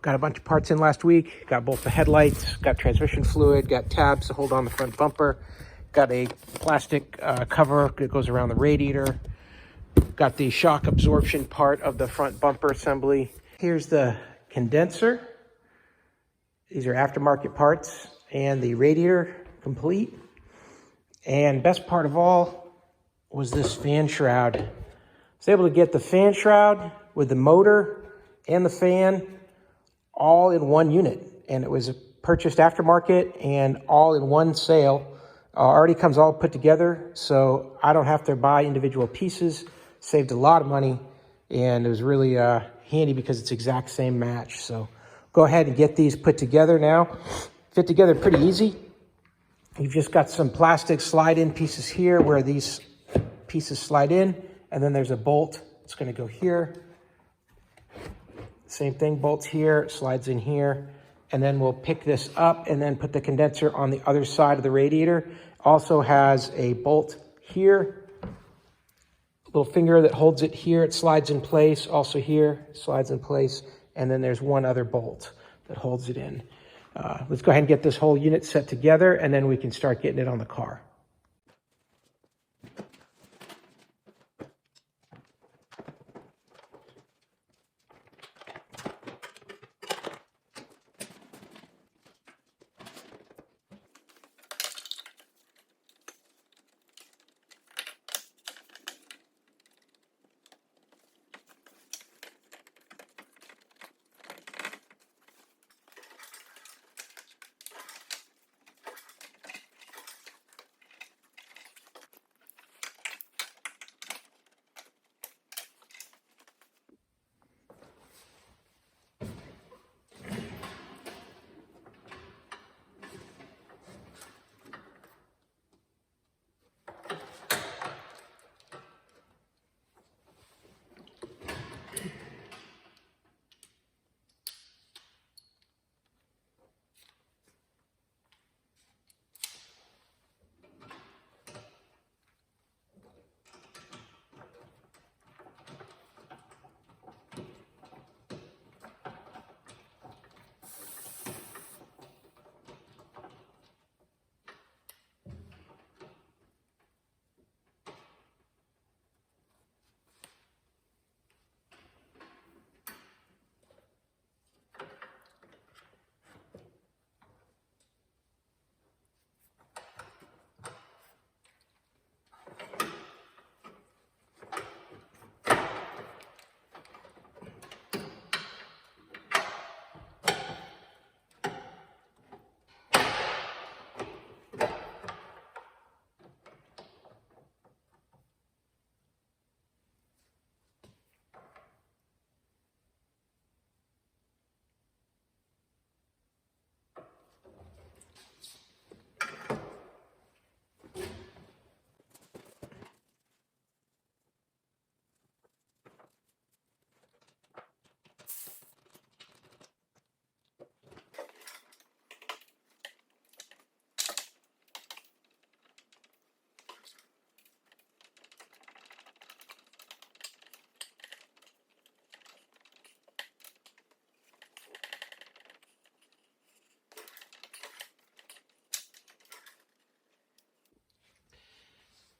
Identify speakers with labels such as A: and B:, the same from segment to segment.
A: Got a bunch of parts in last week. Got both the headlights, got transmission fluid, got tabs to hold on the front bumper. Got a plastic cover that goes around the radiator. Got the shock absorption part of the front bumper assembly. Here's the condenser. These are aftermarket parts, and the radiator complete. And best part of all was this fan shroud. I was able to get the fan shroud with the motor and the fan all in one unit. And it was purchased aftermarket and all in one sale. Already comes all put together, so I don't have to buy individual pieces. Saved a lot of money, and it was really handy because it's exact same match. So go ahead and get these put together now. Fit together pretty easy. You've just got some plastic slide-in pieces here where these pieces slide in, and then there's a bolt. It's going to go here. Same thing, bolts here, slides in here. And then we'll pick this up and then put the condenser on the other side of the radiator. Also has a bolt here, little finger that holds it here. It slides in place. Also here, slides in place. And then there's one other bolt that holds it in. Let's go ahead and get this whole unit set together, and then we can start getting it on the car.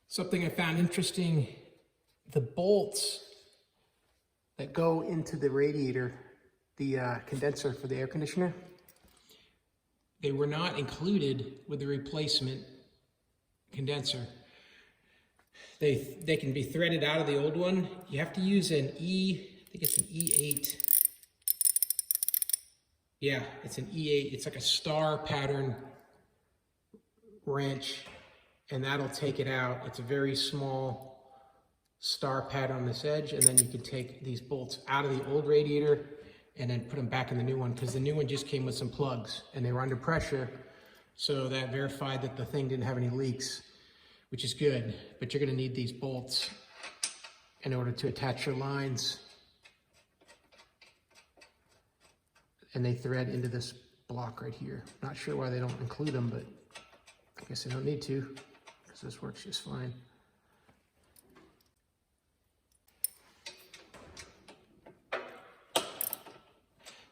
A: Something I found interesting, the bolts that go into the radiator, the condenser for the air conditioner, they were not included with the replacement condenser. They can be threaded out of the old one. You have to use an I think it's an E8. Yeah, it's an E8. It's like a star pattern wrench, and that'll take it out. It's a very small star pattern on this edge, and then you can take these bolts out of the old radiator and then put them back in the new one, because the new one just came with some plugs and they were under pressure, so that verified that the thing didn't have any leaks, which is good. But you're going to need these bolts in order to attach your lines, and they thread into this block right here. Not sure why they don't include them, but I guess they don't need to, because this works just fine.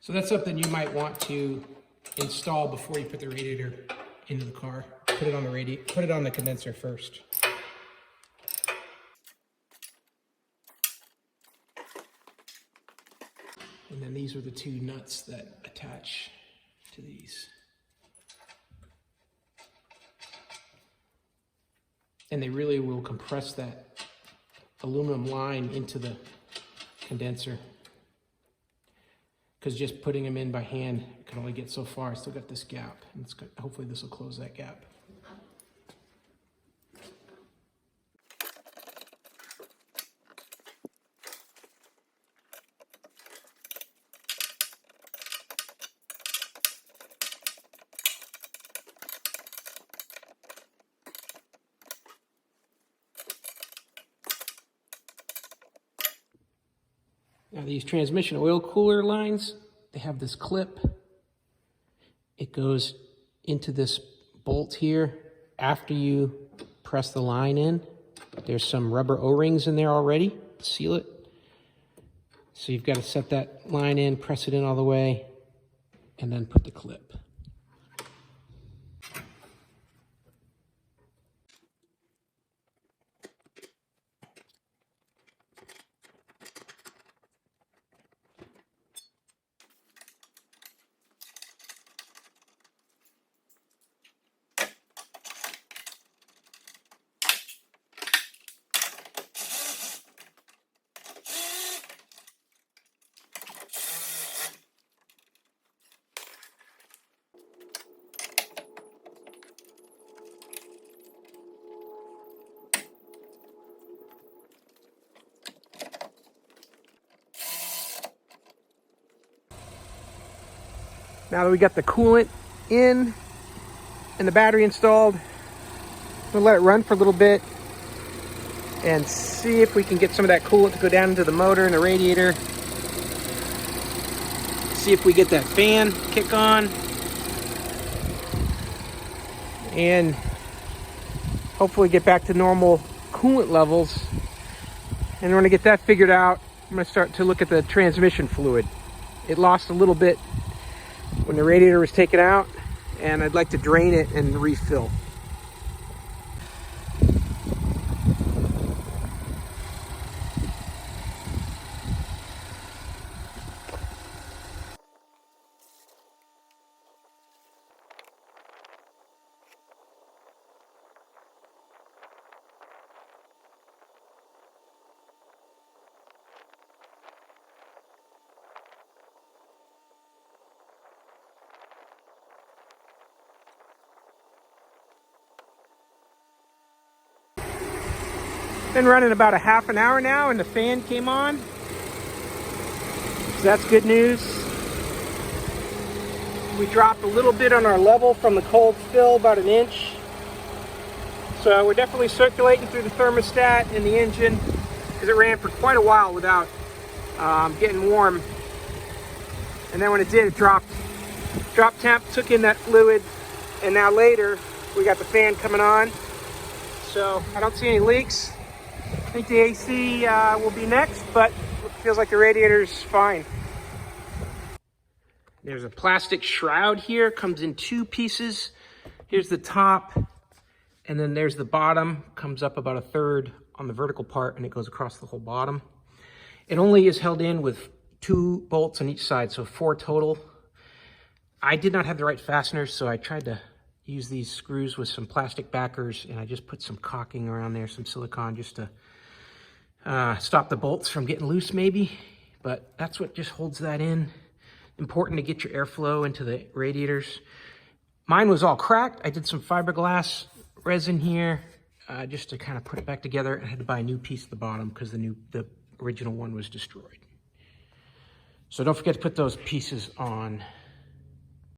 A: So that's something you might want to install before you put the radiator into the car. Put it on the condenser first. And then these are the two nuts that attach to these. And they really will compress that aluminum line into the condenser. Because just putting them in by hand can only get so far. I still got this gap, and hopefully this will close that gap. Now these transmission oil cooler lines, they have this clip. It goes into this bolt here after you press the line in. There's some rubber O-rings in there already to seal it. So you've got to set that line in, press it in all the way, and then put the clip. Now that we got the coolant in and the battery installed, we'll let it run for a little bit and see if we can get some of that coolant to go down into the motor and the radiator. See if we get that fan kick on. And hopefully get back to normal coolant levels. And we're gonna get that figured out. I'm gonna start to look at the transmission fluid. It lost a little bit when the radiator was taken out, and I'd like to drain it and refill. Been running about a half an hour now and the fan came on. So that's good news. We dropped a little bit on our level from the cold spill, about an inch. So we're definitely circulating through the thermostat and the engine, because it ran for quite a while without getting warm. And then when it did, it dropped temp, took in that fluid, and now later we got the fan coming on. So I don't see any leaks. I think the AC will be next, but it feels like the radiator's fine. There's a plastic shroud here, comes in two pieces. Here's the top, and then there's the bottom, comes up about a third on the vertical part, and it goes across the whole bottom. It only is held in with 2 bolts on each side, so 4 total. I did not have the right fasteners, so I tried to use these screws with some plastic backers, and I just put some caulking around there, some silicone, just to stop the bolts from getting loose maybe. But that's what just holds that in. Important to get your airflow into the radiators. Mine was all cracked. I did some fiberglass resin here just to kind of put it back together. I had to buy a new piece at the bottom because the original one was destroyed. So don't forget to put those pieces on.